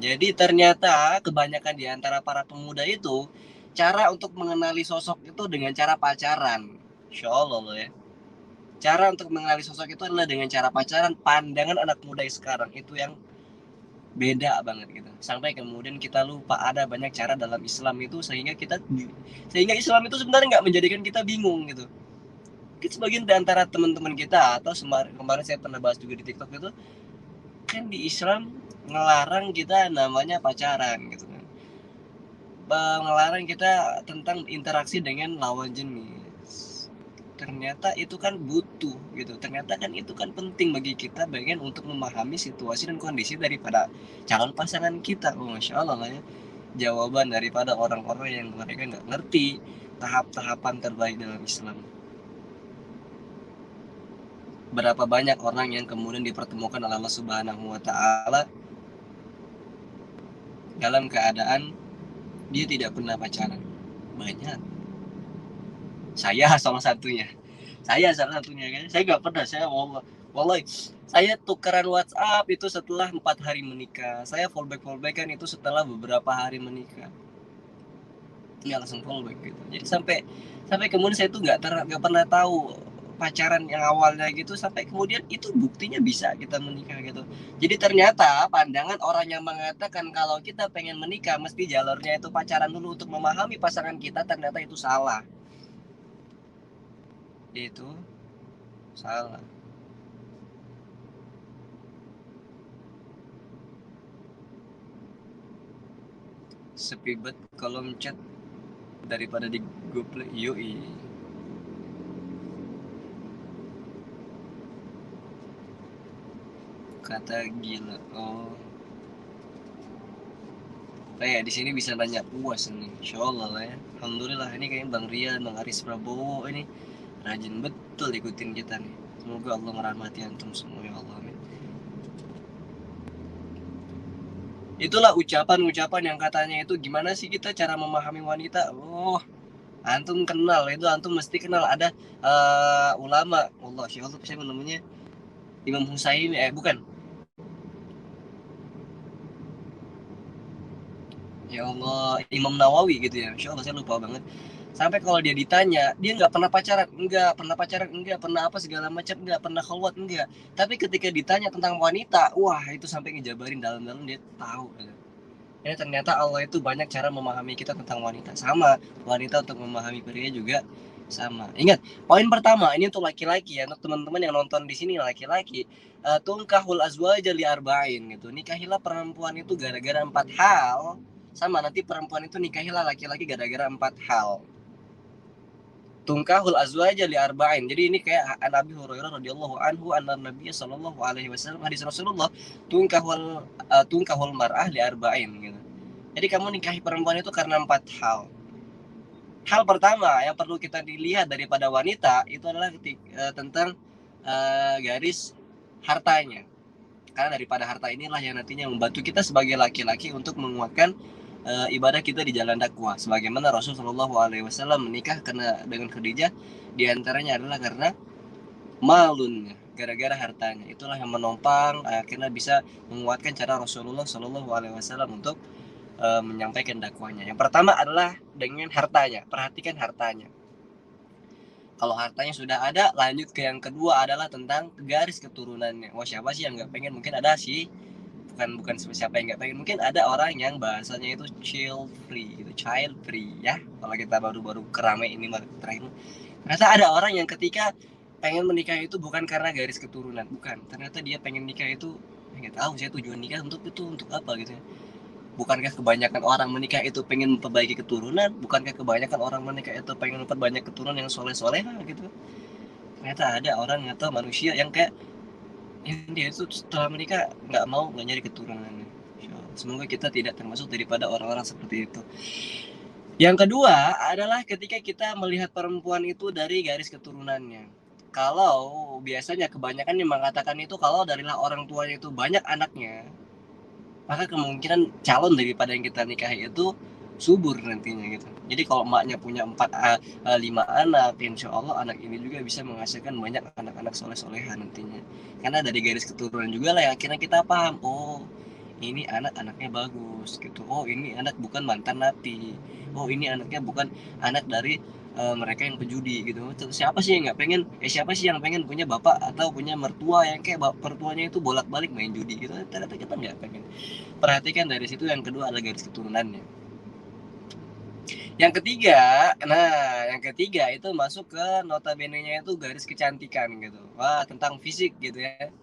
Jadi ternyata kebanyakan di antara para pemuda itu cara untuk mengenali sosok itu dengan cara pacaran. Insya Allah loh ya. Cara untuk mengenali sosok itu adalah dengan cara pacaran. Pandangan anak muda sekarang itu yang beda banget gitu. Sampai kemudian kita lupa ada banyak cara dalam Islam itu sehingga Islam itu sebenarnya nggak menjadikan kita bingung gitu. Mungkin sebagian di antara teman-teman kita atau kemarin saya pernah bahas juga di TikTok itu kan di Islam ngelarang kita namanya pacaran gitu kan, ngelarang kita tentang interaksi dengan lawan jenis. Ternyata itu kan butuh gitu, ternyata kan itu kan penting bagi kita bagian untuk memahami situasi dan kondisi daripada calon pasangan kita. Oh masya Allah lah ya, jawaban daripada orang-orang yang mereka nggak ngerti tahap-tahapan terbaik dalam Islam. Berapa banyak orang yang kemudian dipertemukan oleh Allah Subhanahu wa taala dalam keadaan dia tidak pernah pacaran. Banyak. Saya salah satunya. Kan. Saya nggak pernah. Wallahi, saya tukeran WhatsApp itu setelah 4 hari menikah. Saya fallback kan itu setelah beberapa hari menikah. Nggak langsung fallback gitu. Jadi sampai kemudian saya tuh nggak pernah tahu pacaran yang awalnya gitu sampai kemudian itu buktinya bisa kita menikah gitu. Jadi ternyata pandangan orang yang mengatakan kalau kita pengen menikah mesti jalurnya itu pacaran dulu untuk memahami pasangan kita, ternyata itu salah. Itu salah. Sepi bet kolom chat daripada di Google. Yoi. Kata gila. Oh. Kayak di sini bisa nanya puas nih. Insyaallah lah ya. Alhamdulillah ini kayaknya Bang Rian, Bang Aris Prabowo ini rajin betul ikutin kita nih. Semoga Allah merahmati antum semua ya Allah. Amin. Itulah ucapan-ucapan yang katanya itu gimana sih kita cara memahami wanita. Oh, antum kenal itu, antum mesti kenal ada ulama. Allah, siapa namanya? Imam Husaini, bukan. Ya Allah, Imam Nawawi gitu ya. Insya Allah saya lupa banget. Sampai kalau dia ditanya, dia nggak pernah pacaran, enggak pernah apa segala macam, enggak pernah khalwat, enggak. Tapi ketika ditanya tentang wanita, wah itu sampai ngejabarin dalam-dalam dia tahu. Ya ternyata Allah itu banyak cara memahami kita tentang wanita. Sama, wanita untuk memahami pria juga sama. Ingat, poin pertama ini untuk laki-laki ya, untuk teman-teman yang nonton di sini laki-laki, tungkahul azwaja li arba'in gitu. Nikahilah perempuan itu gara-gara 4 hal. Sama nanti perempuan itu nikahilah laki-laki gara-gara 4 hal. Tungkahul azwaja li arba'in. Jadi ini kayak Nabi Hurairah radhiyallahu anhu anna Nabi sallallahu alaihi wasallam hadis Rasulullah tungkahul mar'ah li arba'in gitu. Jadi kamu nikahi perempuan itu karena 4 hal. Hal pertama yang perlu kita dilihat daripada wanita itu adalah tentang garis hartanya. Karena daripada harta inilah yang nantinya membantu kita sebagai laki-laki untuk menguatkan ibadah kita di jalan dakwah. Sebagaimana Rasulullah SAW menikah dengan Khadijah, diantaranya adalah karena malun, gara-gara hartanya. Itulah yang menopang akhirnya bisa menguatkan cara Rasulullah SAW untuk menyampaikan dakwahnya. Yang pertama adalah dengan hartanya. Perhatikan hartanya. Kalau hartanya sudah ada, lanjut ke yang kedua adalah tentang garis keturunannya. Wah siapa sih yang nggak pengen? Mungkin ada sih, bukan siapa yang nggak pengen. Mungkin ada orang yang bahasanya itu child free gitu, child free ya. Kalau kita baru-baru kerame ini terakhir. Ternyata ada orang yang ketika pengen menikah itu bukan karena garis keturunan, bukan. Ternyata dia pengen nikah itu nggak tahu saya tujuan nikah untuk apa gitu ya. Bukankah kebanyakan orang menikah itu pengen memperbaiki keturunan? Bukankah kebanyakan orang menikah itu pengen memperbanyak keturunan yang soleh-soleh gitu? Ternyata ada orang atau manusia yang kayak dia itu setelah menikah nggak nyari keturunan. Semoga kita tidak termasuk daripada orang-orang seperti itu. Yang kedua adalah ketika kita melihat perempuan itu dari garis keturunannya. Kalau biasanya kebanyakan yang mengatakan itu kalau darilah orang tuanya itu banyak anaknya, maka kemungkinan calon daripada yang kita nikahi itu subur nantinya gitu. Jadi kalau emaknya punya 5 anak, insya Allah anak ini juga bisa menghasilkan banyak anak-anak soleh-solehan nantinya. Karena dari garis keturunan juga lah yang akhirnya kita paham, oh ini anak anaknya bagus gitu, oh ini anak bukan mantan napi, oh ini anaknya bukan anak dari mereka yang pejudi gitu. Siapa sih yang nggak pengen, siapa sih yang pengen punya bapak atau punya mertua yang kayak mertuanya itu bolak-balik main judi gitu, ternyata kita nggak pengen. Perhatikan dari situ. Yang kedua adalah garis keturunannya. Yang ketiga itu masuk ke notabene-nya itu garis kecantikan gitu. Wah, tentang fisik gitu ya.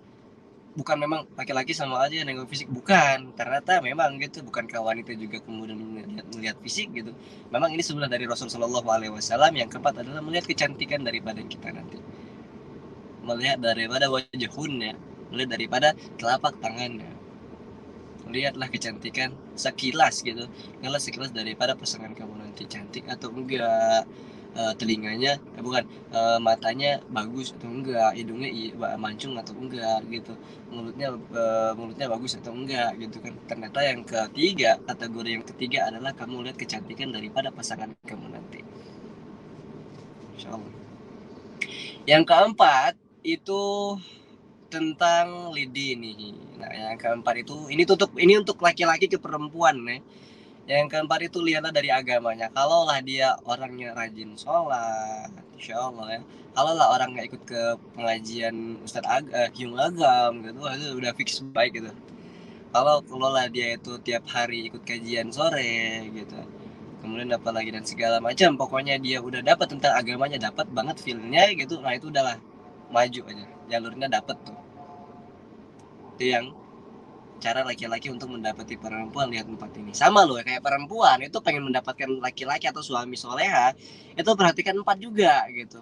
Bukan memang laki-laki sama aja nengok fisik, bukan. Ternyata memang gitu, bukankah wanita juga kemudian melihat fisik gitu. Memang ini sunnah dari Rasulullah SAW. Yang keempat adalah melihat kecantikan daripada kita nanti. Melihat daripada wajahnya, melihat daripada telapak tangannya. Lihatlah kecantikan sekilas gitu, kalau sekilas daripada pasangan kamu nanti cantik atau enggak, telinganya bukan, matanya bagus atau enggak, hidungnya mancung atau enggak gitu, mulutnya bagus atau enggak gitu kan. Ternyata yang ketiga, kategori yang ketiga adalah kamu lihat kecantikan daripada pasangan kamu nanti, insyaallah. Yang keempat itu tentang lidi nih. Nah, yang keempat itu ini untuk laki-laki ke perempuan nih. Yang keempat itu lihatlah dari agamanya. Kalaulah dia orangnya rajin sholat, insya Allah ya. Kalaulah orang nggak ikut ke pengajian Hyung Agam gitu, wah, itu udah fix baik gitu. Kalau dia itu tiap hari ikut kajian sore gitu, kemudian dapat lagi dan segala macam, pokoknya dia udah dapat tentang agamanya, dapat banget feelnya gitu. Nah itu udahlah, maju aja, jalurnya dapat tuh. Itu yang cara laki-laki untuk mendapati perempuan, lihat empat ini. Sama loh kayak perempuan itu pengen mendapatkan laki-laki atau suami soleha, itu perhatikan empat juga gitu.